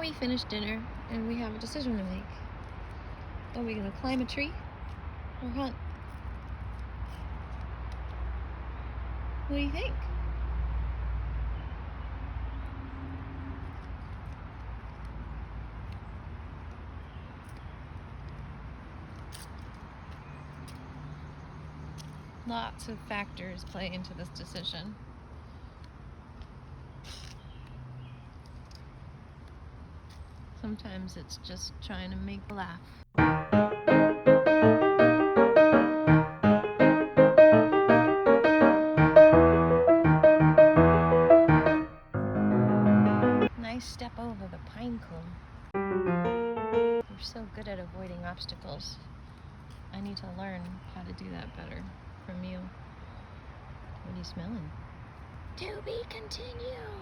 we finished dinner and we have a decision to make. Are we going to climb a tree or hunt? What do you think? Lots of factors play into this decision. Sometimes it's just trying to make a laugh. Nice step over the Pinecone. You're so good at avoiding obstacles. I need to learn how to do that better from you. What are you smelling? To be continued.